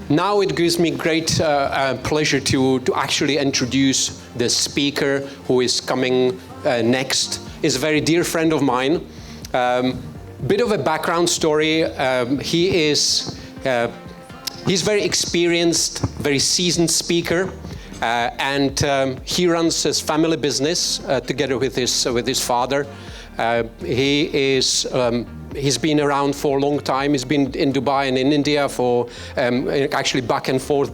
Now it gives me great pleasure to actually introduce the speaker who is coming next. He's a very dear friend of mine. Bit of a background story. He's very experienced, very seasoned speaker, and he runs his family business together with his father. He's been around for a long time. He's been in Dubai and in India for actually back and forth.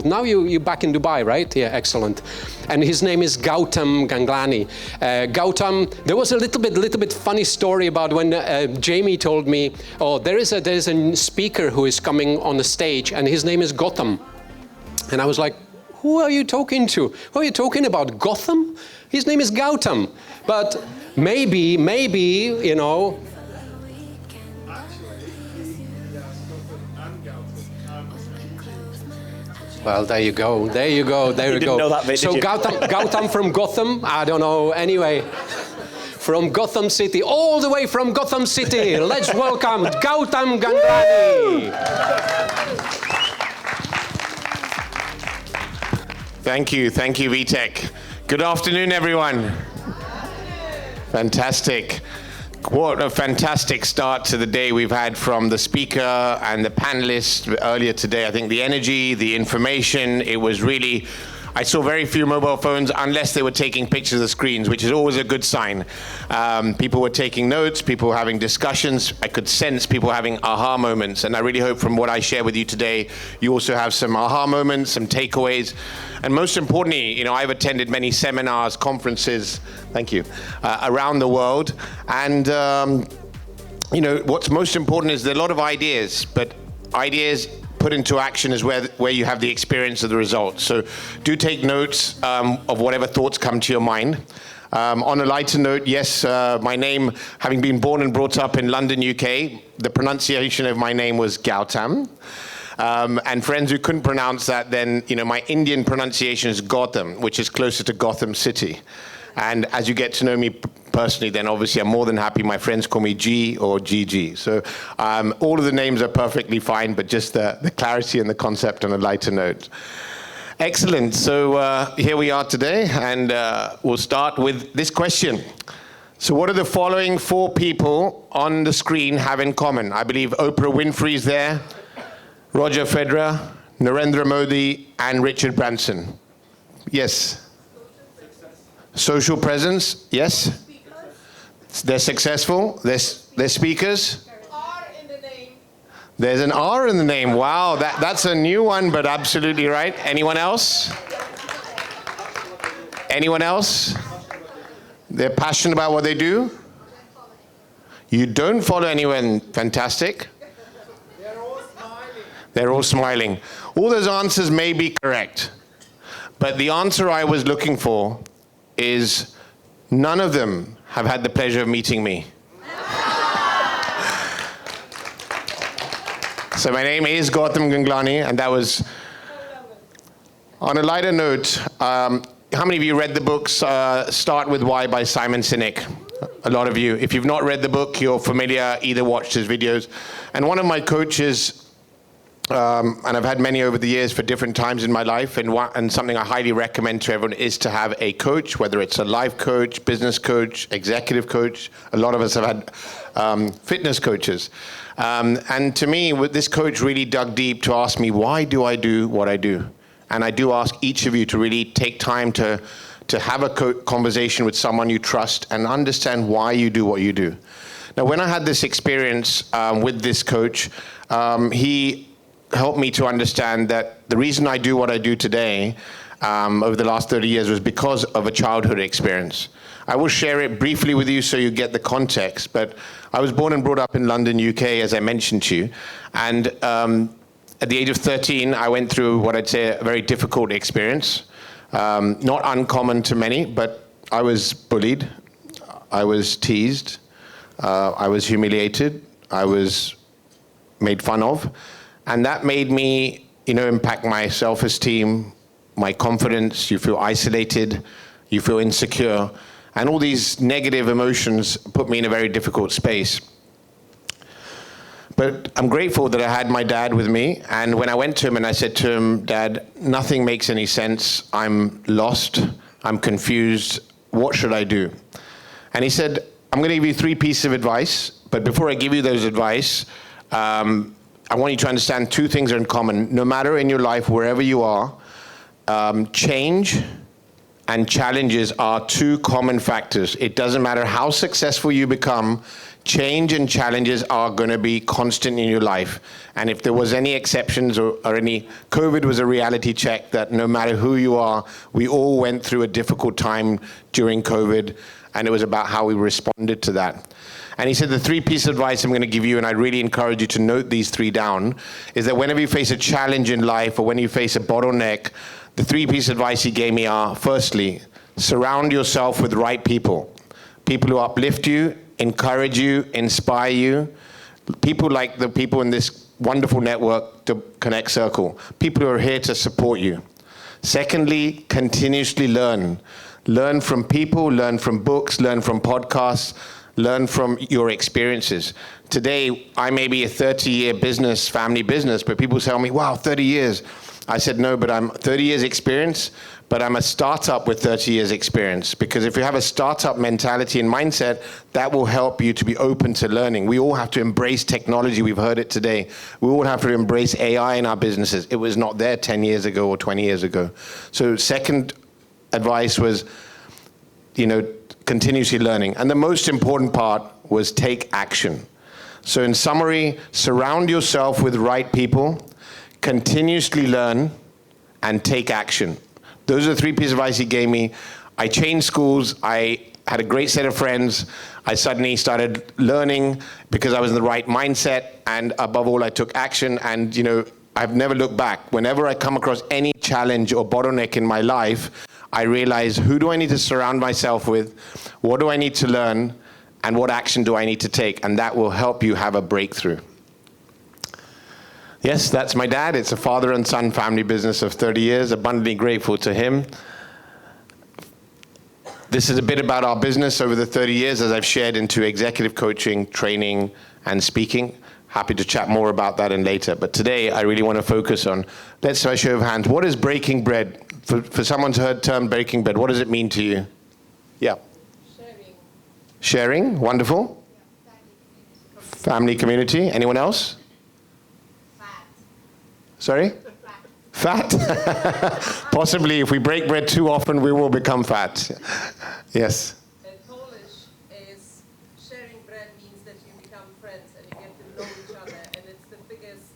Now you're back in Dubai, right? Yeah, excellent. And his name is Gautam Ganglani. Gautam, there was a little bit funny story about when Jamie told me, oh, there is a speaker who is coming on the stage, and his name is Gautam. And I was like, who are you talking to? Who are you talking about? Gotham? His name is Gautam. But maybe, you know. Well, there you go. You didn't know that bit, so did you? Gautam from Gotham, I don't know, anyway. From Gotham City, all the way from Gotham City, let's welcome Gautam Ganglani. Thank you, Vitek. Good afternoon, everyone. Fantastic. What a fantastic start to the day we've had from the speaker and the panelists earlier today. I think the energy, the information, it was really, I saw very few mobile phones unless they were taking pictures of the screens, which is always a good sign. People were taking notes, people were having discussions. I could sense people having aha moments. And I really hope from what I share with you today, you also have some aha moments, some takeaways. And most importantly, you know, I've attended many seminars, conferences, thank you, around the world. And, you know, what's most important is there are a lot of ideas, but ideas put into action is where you have the experience of the results. So do take notes of whatever thoughts come to your mind. On a lighter note, yes, my name, having been born and brought up in London, UK, the pronunciation of my name was Gautam. And friends who couldn't pronounce that, then, you know, my Indian pronunciation is Gautam, which is closer to Gotham City. And as you get to know me personally, then obviously I'm more than happy. My friends call me G or GG. So all of the names are perfectly fine, but just the clarity and the concept on a lighter note. Excellent. So here we are today, and we'll start with this question. So what do the following 4 people on the screen have in common? I believe Oprah Winfrey's there, Roger Federer, Narendra Modi, and Richard Branson. Yes. Social presence, yes. They're successful, they're speakers. R in the name. There's an R in the name. Wow, that's a new one, but absolutely right. Anyone else? Anyone else? They're passionate about what they do? You don't follow anyone. Fantastic. They're all smiling. All those answers may be correct, but the answer I was looking for is none of them have had the pleasure of meeting me. So my name is Gautam Ganglani, and that was, on a lighter note, how many of you read the book Start With Why by Simon Sinek? A lot of you. If you've not read the book, you're familiar, either watched his videos. And one of my coaches, and I've had many over the years for different times in my life, and something I highly recommend to everyone is to have a coach, whether it's a life coach, business coach, executive coach. A lot of us have had fitness coaches. And to me, this coach really dug deep to ask me, why do I do what I do? And I do ask each of you to really take time to have a conversation with someone you trust and understand why you do what you do. Now, when I had this experience with this coach, he helped me to understand that the reason I do what I do today over the last 30 years was because of a childhood experience. I will share it briefly with you so you get the context, but I was born and brought up in London, UK, as I mentioned to you, and at the age of 13, I went through what I'd say a very difficult experience, not uncommon to many, but I was bullied, I was teased, I was humiliated, I was made fun of. And that made me, you know, impact my self-esteem, my confidence. You feel isolated, you feel insecure, and all these negative emotions put me in a very difficult space. But I'm grateful that I had my dad with me. And when I went to him and I said to him, Dad, nothing makes any sense. I'm lost. I'm confused. What should I do? And he said, I'm going to give you 3 pieces of advice. But before I give you those advice, I want you to understand 2 things are in common. No matter in your life, wherever you are, change and challenges are 2 common factors. It doesn't matter how successful you become, change and challenges are going to be constant in your life. And if there was any exceptions or any, COVID was a reality check that no matter who you are, we all went through a difficult time during COVID, and it was about how we responded to that. And he said the 3 pieces of advice I'm going to give you, and I really encourage you to note these 3 down, is that whenever you face a challenge in life or when you face a bottleneck, the 3 pieces of advice he gave me are, firstly, surround yourself with the right people. People who uplift you, encourage you, inspire you. People like the people in this wonderful network, the Connect Circle. People who are here to support you. Secondly, continuously learn. Learn from people, learn from books, learn from podcasts, learn from your experiences. Today, I may be a 30-year business, family business, but people tell me, wow, 30 years. I said, no, but I'm 30 years experience, but I'm a startup with 30 years experience. Because if you have a startup mentality and mindset, that will help you to be open to learning. We all have to embrace technology. We've heard it today. We all have to embrace AI in our businesses. It was not there 10 years ago or 20 years ago. So second advice was, continuously learning. And the most important part was take action. So in summary, surround yourself with the right people, continuously learn, and take action. Those are the 3 pieces of advice he gave me. I changed schools. I had a great set of friends. I suddenly started learning because I was in the right mindset. And above all, I took action. And, I've never looked back. Whenever I come across any challenge or bottleneck in my life, I realize, who do I need to surround myself with? What do I need to learn? And what action do I need to take? And that will help you have a breakthrough. Yes, that's my dad. It's a father and son family business of 30 years. Abundantly grateful to him. This is a bit about our business over the 30 years as I've shared into executive coaching, training, and speaking. Happy to chat more about that in later. But today, I really want to focus on, let's have a show of hands. What is breaking bread? For someone's heard the term breaking bread, what does it mean to you? Yeah. Sharing. Sharing, wonderful. Yeah. Family community. Anyone else? Fat. Sorry? Fat. Fat? Possibly, if we break bread too often, we will become fat. Yes. In Polish, is sharing bread means that you become friends and you get to know each other, and it's the biggest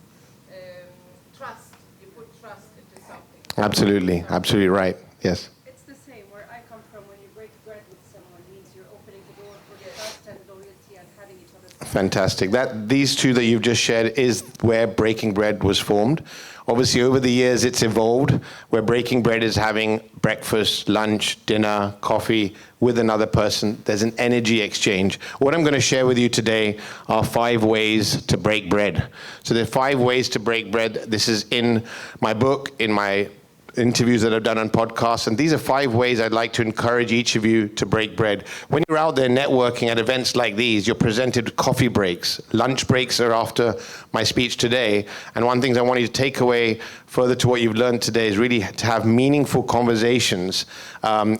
trust. You put trust into something. Absolutely, absolutely right. Yes. It's the same. Where I come from, when you break bread with someone, means you're opening the door for trust and loyalty and having each other's back. Fantastic. These 2 that you've just shared is where breaking bread was formed. Obviously, over the years, it's evolved, where breaking bread is having breakfast, lunch, dinner, coffee with another person. There's an energy exchange. What I'm going to share with you today are 5 ways to break bread. So there are 5 ways to break bread. This is in my book, in my interviews that I've done on podcasts, and these are 5 ways I'd like to encourage each of you to break bread. When you're out there networking at events like these, you're presented with coffee breaks. Lunch breaks are after my speech today, and one thing I want you to take away further to what you've learned today is really to have meaningful conversations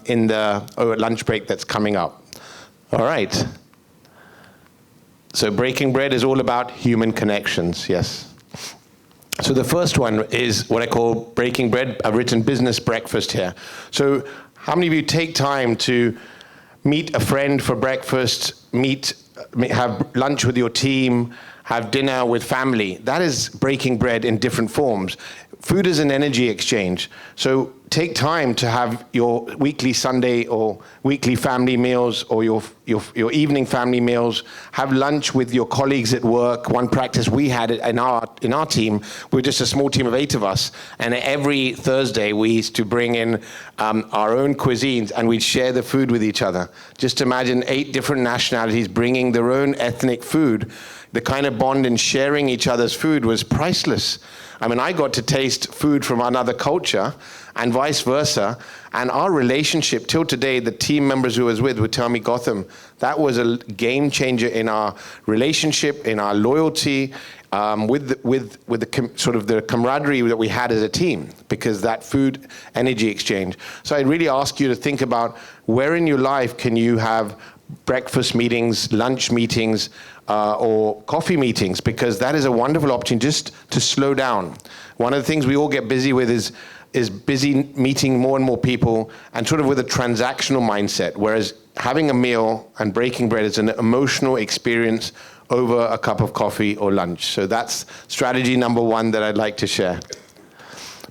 in the lunch break that's coming up. All right. So breaking bread is all about human connections, yes. So the first one is what I call breaking bread. I've written business breakfast here. So how many of you take time to meet a friend for breakfast, have lunch with your team, have dinner with family? That is breaking bread in different forms. Food is an energy exchange. So take time to have your weekly Sunday or weekly family meals or your evening family meals. Have lunch with your colleagues at work. One practice we had in our team, we were just a small team of 8 of us, and every Thursday we used to bring in our own cuisines and we'd share the food with each other. Just imagine 8 different nationalities bringing their own ethnic food. the kind of bond in sharing each other's food was priceless. I mean, I got to taste food from another culture and vice versa. And our relationship till today, the team members who I was with would tell me, Gautam, that was a game changer in our relationship, in our loyalty, with the sort of the camaraderie that we had as a team, because that food energy exchange. So I really ask you to think about where in your life can you have breakfast meetings, lunch meetings, or coffee meetings, because that is a wonderful opportunity just to slow down. One of the things we all get busy with is busy meeting more and more people and sort of with a transactional mindset, whereas having a meal and breaking bread is an emotional experience over a cup of coffee or lunch. So that's strategy number one that I'd like to share.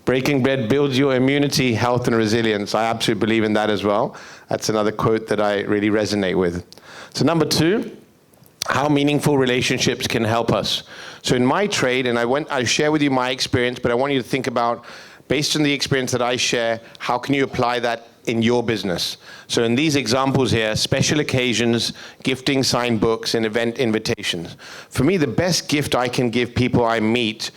Breaking bread builds your immunity, health, and resilience. I absolutely believe in that as well. That's another quote that I really resonate with. So number two, how meaningful relationships can help us. So in my trade, and I share with you my experience, but I want you to think about, based on the experience that I share, how can you apply that in your business? So in these examples here, special occasions, gifting signed books, and event invitations. For me, the best gift I can give people I meet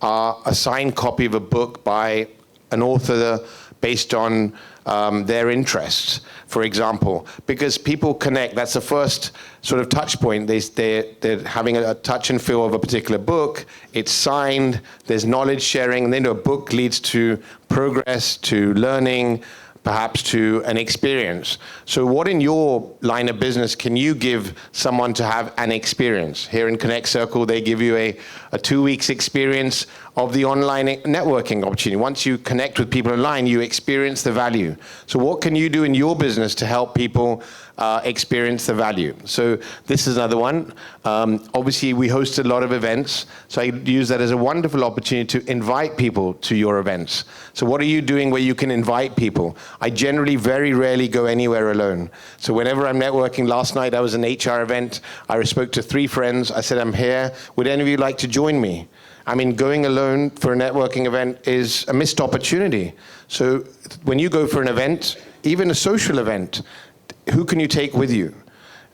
are a signed copy of a book by an author based on their interests, for example, because people connect. That's the first sort of touch point. They're having a touch and feel of a particular book. It's signed, there's knowledge sharing, and then a book leads to progress, to learning, perhaps to an experience. So what in your line of business can you give someone to have an experience? Here in Connect Circle, they give you a 2 weeks experience of the online networking opportunity. Once you connect with people online, you experience the value. So what can you do in your business to help people experience the value? So this is another one. Obviously, we host a lot of events, so I use that as a wonderful opportunity to invite people to your events. So what are you doing where you can invite people? I generally very rarely go anywhere alone. So whenever I'm networking, last night I was an HR event, I spoke to 3 friends, I said, I'm here, would any of you like to join me? I mean, going alone for a networking event is a missed opportunity. So when you go for an event, even a social event, who can you take with you?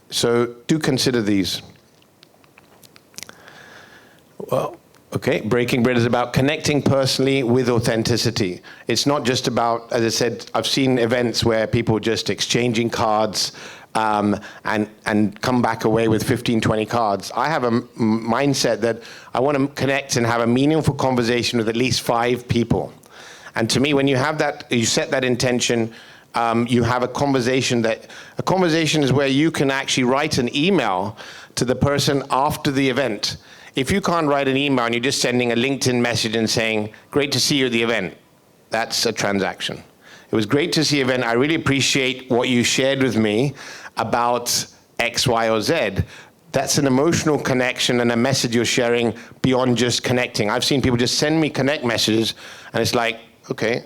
So do consider these. Well, okay, breaking bread is about connecting personally with authenticity. It's not just about, as I said, I've seen events where people just exchanging cards and come back away with 15, 20 cards. I have a mindset that I want to connect and have a meaningful conversation with at least 5 people. And to me, when you have that, you set that intention, you have a conversation is where you can actually write an email to the person after the event. If you can't write an email and you're just sending a LinkedIn message and saying, great to see you at the event, that's a transaction. It was great to see you, event. I really appreciate what you shared with me about X, Y, or Z. That's an emotional connection and a message you're sharing beyond just connecting. I've seen people just send me connect messages, and it's like, okay,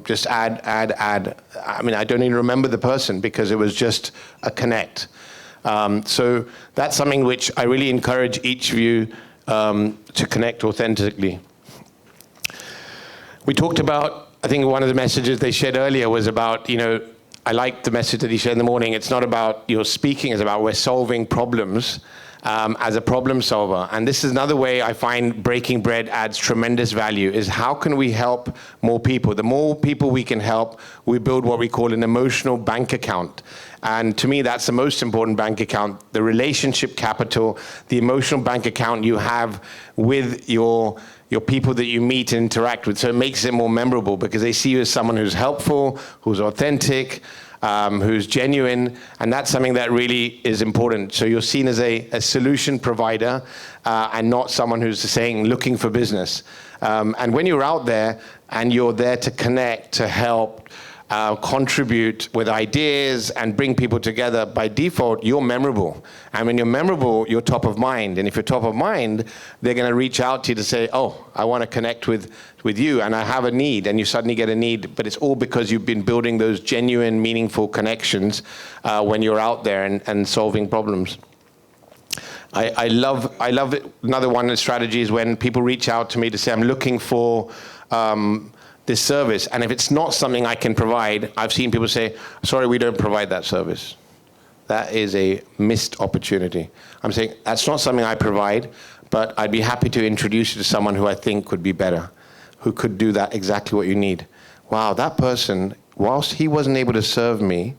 just add. I mean, I don't even remember the person because it was just a connect. So that's something which I really encourage each of you to connect authentically. We talked about, I think one of the messages they shared earlier was about, I liked the message that he shared in the morning. It's not about your speaking, it's about we're solving problems as a problem solver. And this is another way I find breaking bread adds tremendous value, is how can we help more people? The more people we can help, we build what we call an emotional bank account. And to me, that's the most important bank account, the relationship capital, the emotional bank account you have with your people that you meet and interact with. So it makes it more memorable because they see you as someone who's helpful, who's authentic, who's genuine, and that's something that really is important. So you're seen as a solution provider and not someone who's saying, looking for business. And when you're out there and you're there to connect, to help, contribute with ideas and bring people together, by default, you're memorable. And when you're memorable, you're top of mind. And if you're top of mind, they're going to reach out to you to say, oh, I want to connect with you, and I have a need, and you suddenly get a need. But it's all because you've been building those genuine, meaningful connections when you're out there and solving problems. I love it. Another one of the strategies when people reach out to me to say, I'm looking for this service, and if it's not something I can provide, I've seen people say, sorry, we don't provide that service. that is a missed opportunity. I'm saying that's not something I provide, but I'd be happy to introduce you to someone who I think could be better, who could do that exactly what you need. Wow, that person, whilst he wasn't able to serve me,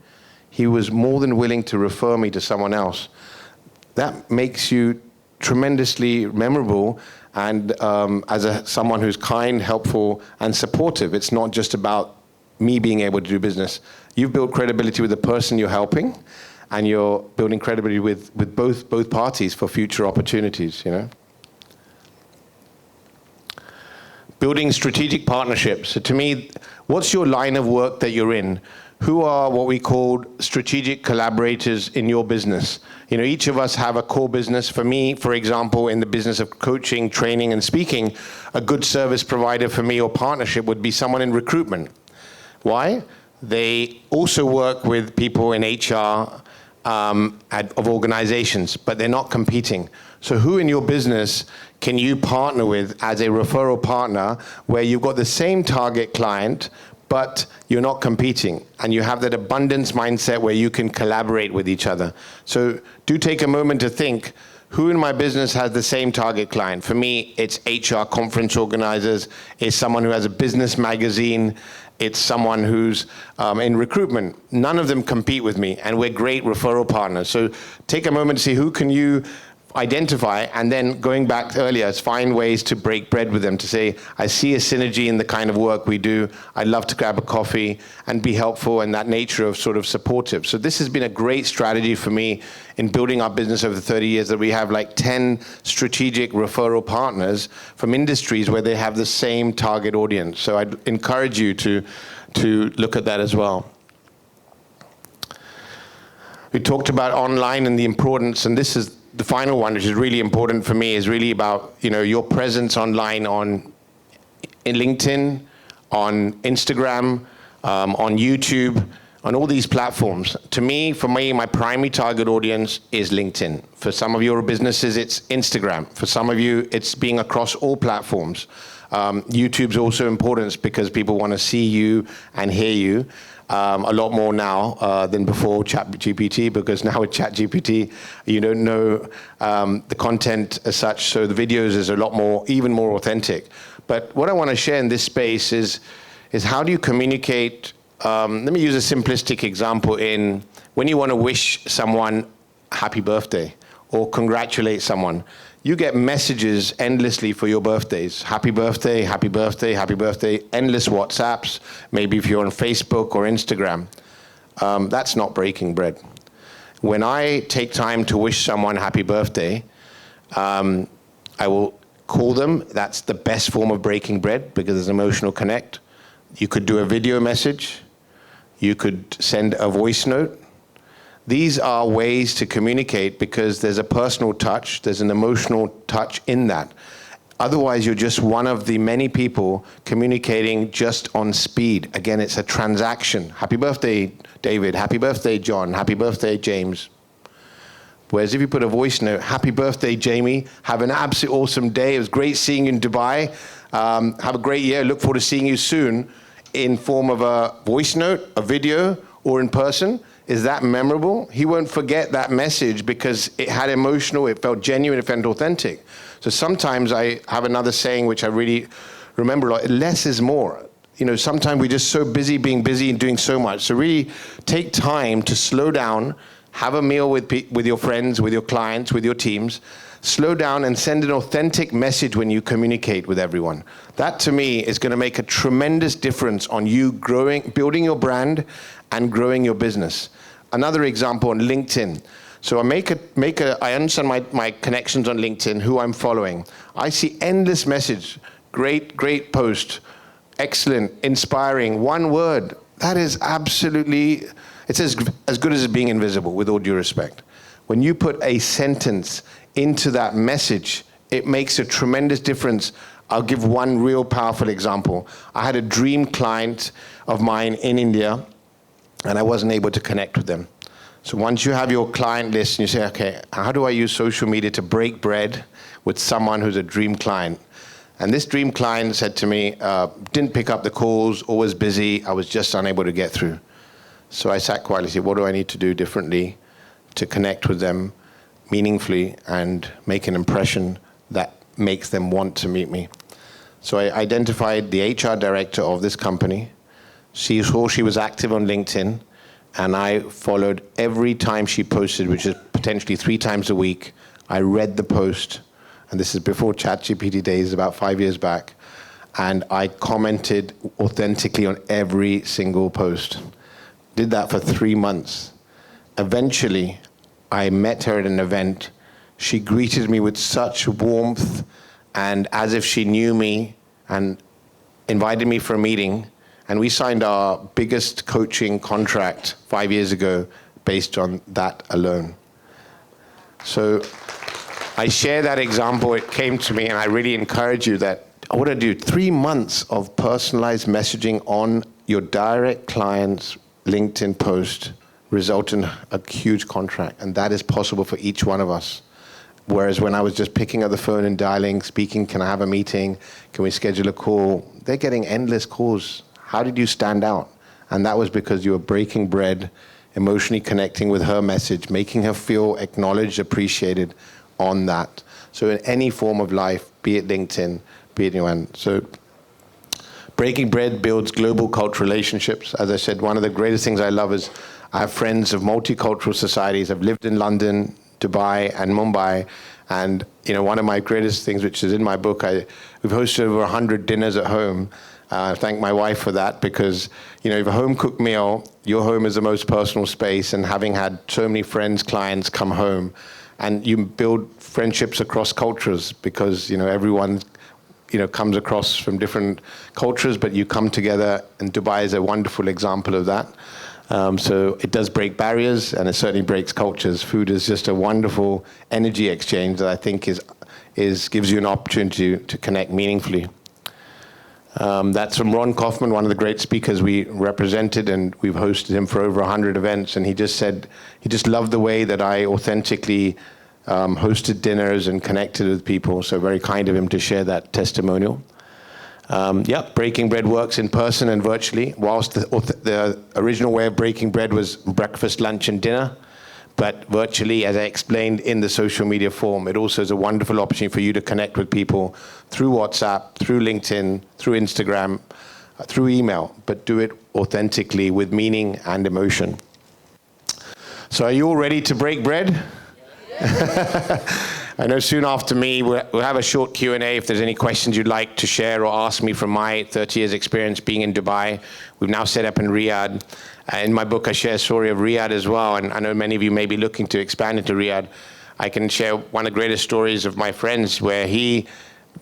he was more than willing to refer me to someone else. That makes you tremendously memorable, and as someone who's kind, helpful, and supportive. It's not just about me being able to do business. You've built credibility with the person you're helping, and you're building credibility with both parties for future opportunities, you know? Building strategic partnerships. So to me, what's your line of work that you're in? Who are what we call strategic collaborators in your business? You know, each of us have a core business. For me, for example, in the business of coaching, training, and speaking, a good service provider for me or partnership would be someone in recruitment. Why? They also work with people in HR of organizations, but they're not competing. So who in your business can you partner with as a referral partner where you've got the same target client, but you're not competing, and you have that abundance mindset where you can collaborate with each other? So do take a moment to think, who in my business has the same target client? For me, it's HR conference organizers, it's someone who has a business magazine, it's someone who's in recruitment. None of them compete with me, and we're great referral partners. So take a moment to see who can you identify, and then going back earlier, find ways to break bread with them, to say, I see a synergy in the kind of work we do. I'd love to grab a coffee and be helpful, and that nature of sort of supportive. So this has been a great strategy for me in building our business over the 30 years, that we have like 10 strategic referral partners from industries where they have the same target audience. So I'd encourage you to look at that as well. We talked about online and the importance, and this is the final one, which is really important for me, is really about, you know, your presence online in LinkedIn, on Instagram, on YouTube, on all these platforms. To me, for me, my primary target audience is LinkedIn. For some of your businesses, it's Instagram. For some of you, it's being across all platforms. YouTube's also important because people want to see you and hear you. A lot more now than before ChatGPT, because now with ChatGPT, you don't know the content as such, so the videos is a lot more, even more authentic. But what I want to share in this space is how do you communicate? Let me use a simplistic example in when you want to wish someone happy birthday or congratulate someone. You get messages endlessly for your birthdays. Happy birthday, happy birthday, happy birthday. Endless WhatsApps, maybe if you're on Facebook or Instagram. That's not breaking bread. When I take time to wish someone happy birthday, I will call them. That's the best form of breaking bread because there's emotional connect. You could do a video message. You could send a voice note. These are ways to communicate because there's a personal touch, there's an emotional touch in that. Otherwise, you're just one of the many people communicating just on speed. Again, it's a transaction. Happy birthday, David. Happy birthday, John. Happy birthday, James. Whereas if you put a voice note, happy birthday, Jamie. Have an absolutely awesome day. It was great seeing you in Dubai. Have a great year. Look forward to seeing you soon in form of a voice note, a video, or in person. Is that memorable? He won't forget that message because it had emotional, it felt genuine, it felt authentic. So sometimes I have another saying which I really remember a lot, less is more. You know, sometimes we're just so busy being busy and doing so much. So really take time to slow down, have a meal with your friends, with your clients, with your teams, slow down and send an authentic message when you communicate with everyone. That to me is going to make a tremendous difference on you growing, building your brand and growing your business. Another example on LinkedIn. So I understand my connections on LinkedIn, who I'm following. I see endless message, great post, excellent, inspiring, one word. That is absolutely, it's as good as being invisible, with all due respect. When you put a sentence into that message, it makes a tremendous difference. I'll give one real powerful example. I had a dream client of mine in India, and I wasn't able to connect with them. So once you have your client list and you say, okay, how do I use social media to break bread with someone who's a dream client? And this dream client said to me, didn't pick up the calls, always busy, I was just unable to get through. So I sat quietly and said, what do I need to do differently to connect with them meaningfully and make an impression that makes them want to meet me. So I identified the HR director of this company. She saw she was active on LinkedIn, and I followed every time she posted, which is potentially 3 times a week. I read the post, and this is before ChatGPT days, about 5 years back, and I commented authentically on every single post. Did that for 3 months. Eventually, I met her at an event. She greeted me with such warmth and as if she knew me, and invited me for a meeting. And we signed our biggest coaching contract 5 years ago based on that alone. So I share that example. It came to me, and I really encourage you that I want to do 3 months of personalized messaging on your direct client's LinkedIn post result in a huge contract. And that is possible for each one of us. Whereas when I was just picking up the phone and dialing, speaking, can I have a meeting? Can we schedule a call? They're getting endless calls. How did you stand out? And that was because you were breaking bread, emotionally connecting with her message, making her feel acknowledged, appreciated on that. So in any form of life, be it LinkedIn, be it anyone. So breaking bread builds global cultural relationships. As I said, one of the greatest things I love is I have friends of multicultural societies. I've lived in London, Dubai, and Mumbai. And one of my greatest things, which is in my book, we've hosted over 100 dinners at home. I thank my wife for that, because if a home-cooked meal, your home is the most personal space, and having had so many friends, clients come home, and you build friendships across cultures, because everyone comes across from different cultures, but you come together, and Dubai is a wonderful example of that. So it does break barriers, and it certainly breaks cultures. Food is just a wonderful energy exchange that I think gives you an opportunity to connect meaningfully. That's from Ron Kaufman, one of the great speakers we represented, and we've hosted him for over 100 events. And he just said he just loved the way that I authentically hosted dinners and connected with people. So very kind of him to share that testimonial. Breaking bread works in person and virtually. Whilst the original way of breaking bread was breakfast, lunch, and dinner, but virtually, as I explained in the social media form, it also is a wonderful opportunity for you to connect with people through WhatsApp, through LinkedIn, through Instagram, through email, but do it authentically with meaning and emotion. So are you all ready to break bread? I know soon after me, we'll have a short Q&A if there's any questions you'd like to share or ask me from my 30 years experience being in Dubai. We've now set up in Riyadh. In my book, I share a story of Riyadh as well, and I know many of you may be looking to expand into Riyadh. I can share one of the greatest stories of my friends where he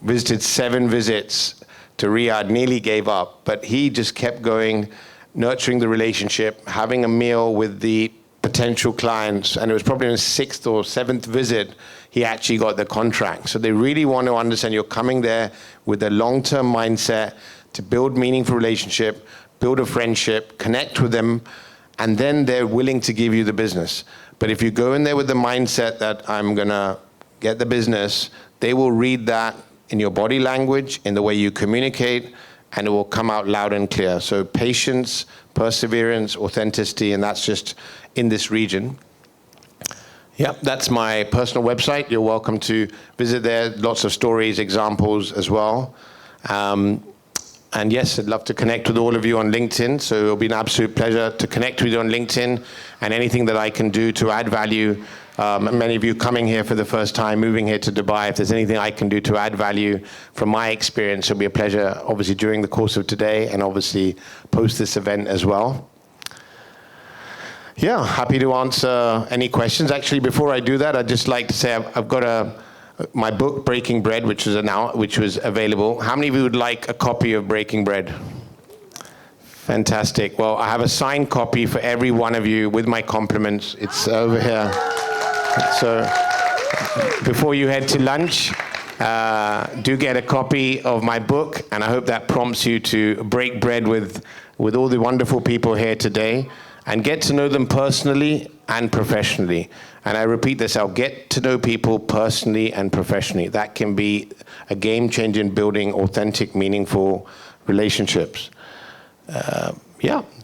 visited 7 visits to Riyadh, nearly gave up, but he just kept going, nurturing the relationship, having a meal with the potential clients, and it was probably in his 6th or 7th visit he actually got the contract. So they really want to understand you're coming there with a long-term mindset to build meaningful relationship, build a friendship, connect with them, and then they're willing to give you the business. But if you go in there with the mindset that I'm gonna get the business, they will read that in your body language, in the way you communicate, and it will come out loud and clear. So patience, perseverance, authenticity, and that's just in this region. Yeah, that's my personal website. You're welcome to visit there. Lots of stories, examples as well. And yes, I'd love to connect with all of you on LinkedIn. So it'll be an absolute pleasure to connect with you on LinkedIn, and anything that I can do to add value. Many of you coming here for the first time, moving here to Dubai, if there's anything I can do to add value from my experience, it'll be a pleasure, obviously, during the course of today, and obviously post this event as well. Yeah, happy to answer any questions. Actually, before I do that, I'd just like to say I've got my book, Breaking Bread, which was available. How many of you would like a copy of Breaking Bread? Fantastic. Well, I have a signed copy for every one of you with my compliments. It's over here. So before you head to lunch, do get a copy of my book, and I hope that prompts you to break bread with all the wonderful people here today, and get to know them personally and professionally. And I repeat this, I'll get to know people personally and professionally. That can be a game changer in building authentic, meaningful relationships.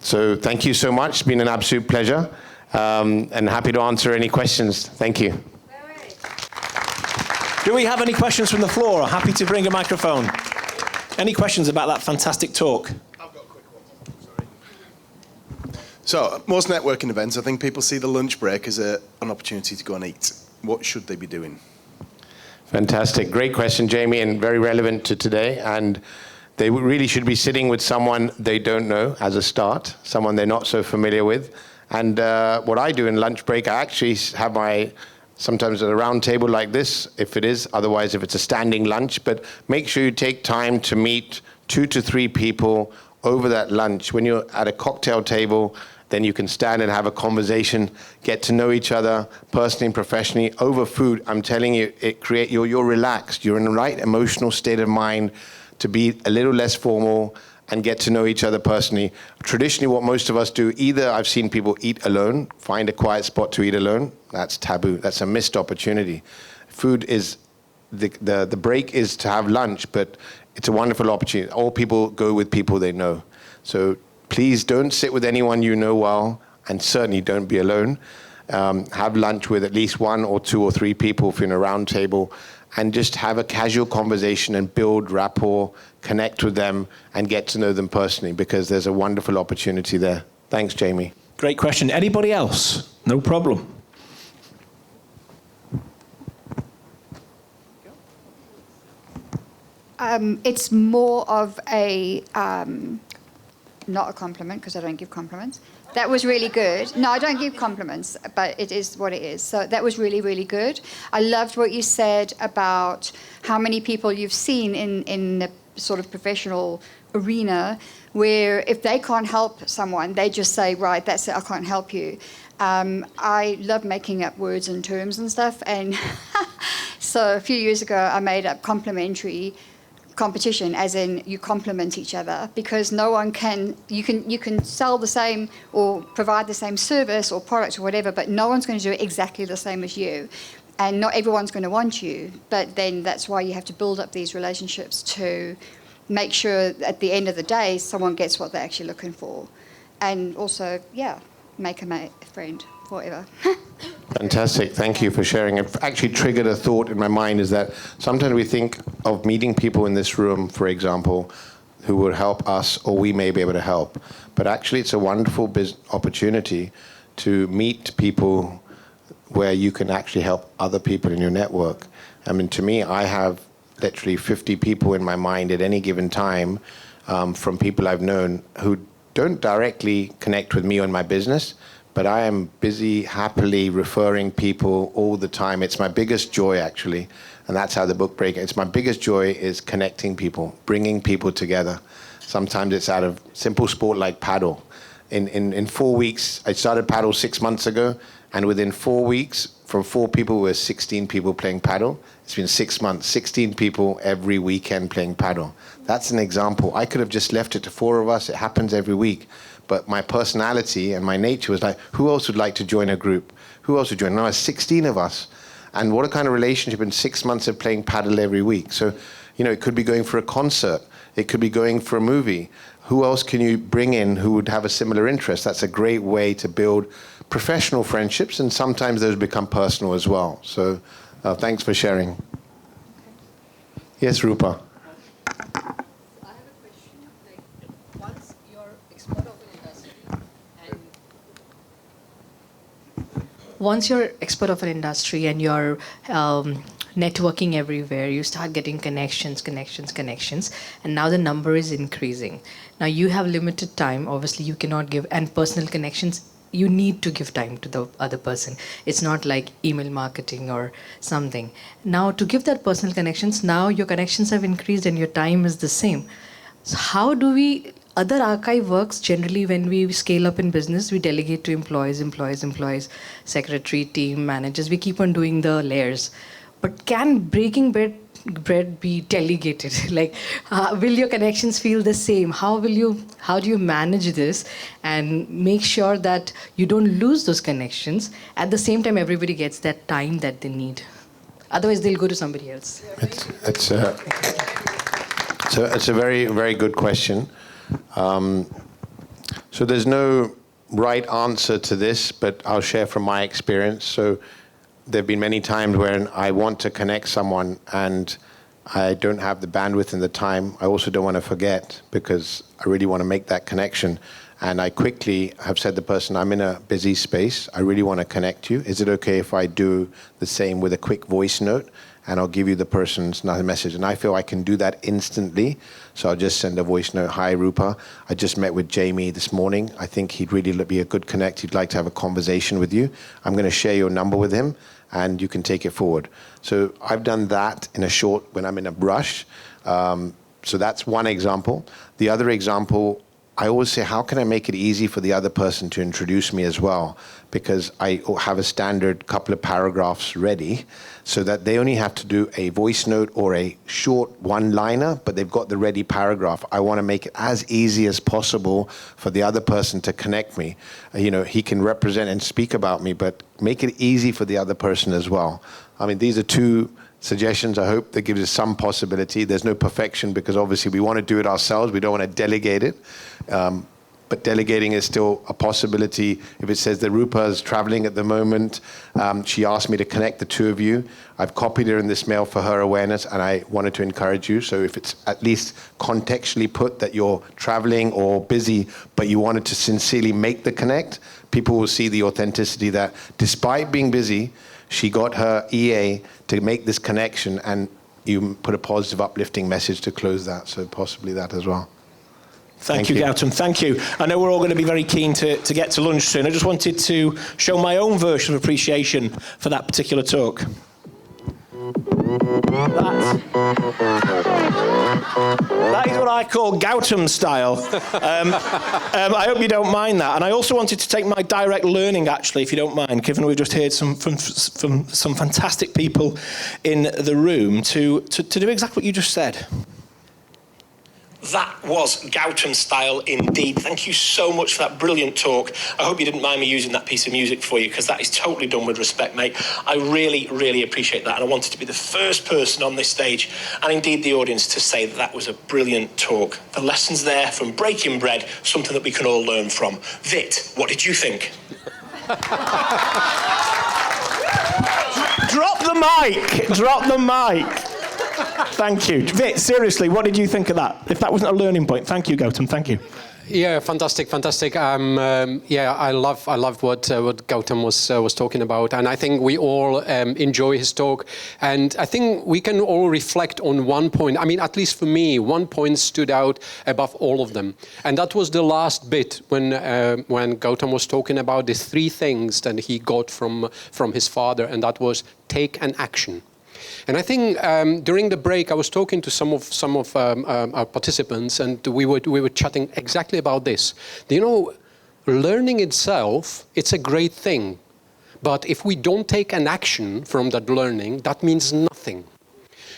So thank you so much. It's been an absolute pleasure. and happy to answer any questions. Thank you. Do we have any questions from the floor? Happy to bring a microphone. Any questions about that fantastic talk? I've got a quick one. Sorry. So, most networking events, I think people see the lunch break as an opportunity to go and eat. What should they be doing? Fantastic. Great question, Jamie, and very relevant to today. And they really should be sitting with someone they don't know as a start, someone they're not so familiar with. And what I do in lunch break, I actually have sometimes at a round table like this, if it is, otherwise if it's a standing lunch, but make sure you take time to meet 2 to 3 people over that lunch. When you're at a cocktail table, then you can stand and have a conversation, get to know each other personally and professionally over food. I'm telling you, you're relaxed. You're in the right emotional state of mind to be a little less formal and get to know each other personally. Traditionally, what most of us do, either I've seen people eat alone, find a quiet spot to eat alone. That's taboo. That's a missed opportunity. Food is, the break is to have lunch, but it's a wonderful opportunity. All people go with people they know. So please don't sit with anyone you know well, and certainly don't be alone. Have lunch with at least 1 or 2 or 3 people if you're in a round table, and just have a casual conversation and build rapport, connect with them, and get to know them personally, because there's a wonderful opportunity there. Thanks, Jamie. Great question. Anybody else? No problem. It's more of a, not a compliment, because I don't give compliments. That was really good. No, I don't give compliments, but it is what it is. So that was really, really good. I loved what you said about how many people you've seen in the sort of professional arena where if they can't help someone, they just say, right, that's it, I can't help you. I love making up words and terms and stuff. And so a few years ago, I made up complimentary competition, as in you complement each other, because no one can, you can sell the same or provide the same service or product or whatever, but no one's going to do it exactly the same as you. And not everyone's going to want you, but then that's why you have to build up these relationships to make sure at the end of the day someone gets what they're actually looking for. And also, yeah, make a mate, a friend, whatever. Fantastic. Thank you for sharing. It actually triggered a thought in my mind, is that sometimes we think of meeting people in this room, for example, who would help us or we may be able to help. But actually it's a wonderful opportunity to meet people where you can actually help other people in your network. I mean, to me, I have literally 50 people in my mind at any given time, from people I've known who don't directly connect with me on my business, but I am busy happily referring people all the time. It's my biggest joy, actually, and that's how the book break. It's my biggest joy is connecting people, bringing people together. Sometimes it's out of simple sport like paddle. In 4 weeks, I started paddle 6 months ago, and within 4 weeks, from 4 people, we were 16 people playing paddle. It's been 6 months, 16 people every weekend playing paddle. That's an example. I could have just left it to 4 of us. It happens every week. But my personality and my nature was like, who else would like to join a group? Who else would join? Now it's 16 of us. And what a kind of relationship in 6 months of playing paddle every week. So, you know, it could be going for a concert. It could be going for a movie. Who else can you bring in who would have a similar interest? That's a great way to build professional friendships, and sometimes those become personal as well. So thanks for sharing. Yes, Rupa. Once you're expert of an industry and you're networking everywhere, you start getting connections, and now the number is increasing. Now you have limited time, obviously you cannot give, and personal connections, you need to give time to the other person. It's not like email marketing or something. Now to give that personal connections, now your connections have increased and your time is the same. So how do we, other archive works generally when we scale up in business, we delegate to employees, secretary, team, managers, we keep on doing the layers. But can breaking bread be delegated? Like, will your connections feel the same? How do you manage this and make sure that you don't lose those connections? At the same time, everybody gets that time that they need. Otherwise, they'll go to somebody else. It's a very, very good question. So there's no right answer to this, but I'll share from my experience. So there have been many times when I want to connect someone and I don't have the bandwidth and the time. I also don't want to forget because I really want to make that connection. And I quickly have said to the person, I'm in a busy space. I really want to connect you. Is it okay if I do the same with a quick voice note? And I'll give you the person's message. And I feel I can do that instantly. So I'll just send a voice note. Hi, Rupa. I just met with Jamie this morning. I think he'd really be a good connect. He'd like to have a conversation with you. I'm going to share your number with him, and you can take it forward. So I've done that in a short, when I'm in a rush. So that's one example. The other example, I always say, how can I make it easy for the other person to introduce me as well? Because I have a standard couple of paragraphs ready so that they only have to do a voice note or a short one-liner, but they've got the ready paragraph. I want to make it as easy as possible for the other person to connect me. He can represent and speak about me, but make it easy for the other person as well. I mean, these are two suggestions, I hope, that gives us some possibility. There's no perfection because obviously we want to do it ourselves. We don't want to delegate it. But delegating is still a possibility. If it says that Rupa is traveling at the moment, she asked me to connect the two of you. I've copied her in this mail for her awareness, and I wanted to encourage you. So if it's at least contextually put that you're traveling or busy, but you wanted to sincerely make the connect, people will see the authenticity that despite being busy, she got her EA to make this connection, and you put a positive, uplifting message to close that. So possibly that as well. Thank you, Gautam. Thank you. I know we're all going to be very keen to get to lunch soon. I just wanted to show my own version of appreciation for that particular talk. That is what I call Gautam style. I hope you don't mind that. And I also wanted to take my direct learning, actually, if you don't mind, given we've just heard from some fantastic people in the room, to do exactly what you just said. That was Gautam style indeed. Thank you so much for that brilliant talk. I hope you didn't mind me using that piece of music for you, because that is totally done with respect, mate. I really, really appreciate that. And I wanted to be the first person on this stage, and indeed the audience, to say that that was a brilliant talk. The lessons there from breaking bread, something that we can all learn from. Vit, what did you think? Drop the mic. Drop the mic. Thank you. Vit, seriously, what did you think of that? If that wasn't a learning point, thank you, Gautam. Thank you. Yeah, fantastic. I love what Gautam was talking about, and I think we all enjoy his talk. And I think we can all reflect on one point. I mean, at least for me, one point stood out above all of them, and that was the last bit when Gautam was talking about the three things that he got from his father, and that was take an action. And I think during the break, I was talking to some of our participants, and we were chatting exactly about this. Learning itself, it's a great thing. But if we don't take an action from that learning, that means nothing.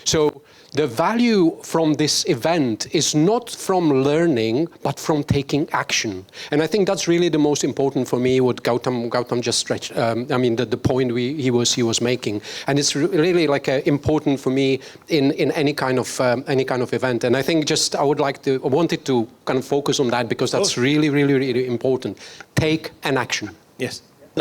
So the value from this event is not from learning, but from taking action. And I think that's really the most important for me, what Gautam just stretched, the point he was making. And it's really important for me in any kind of event. And I think I wanted to kind of focus on that, because that's really, really, really important. Take an action. Yes.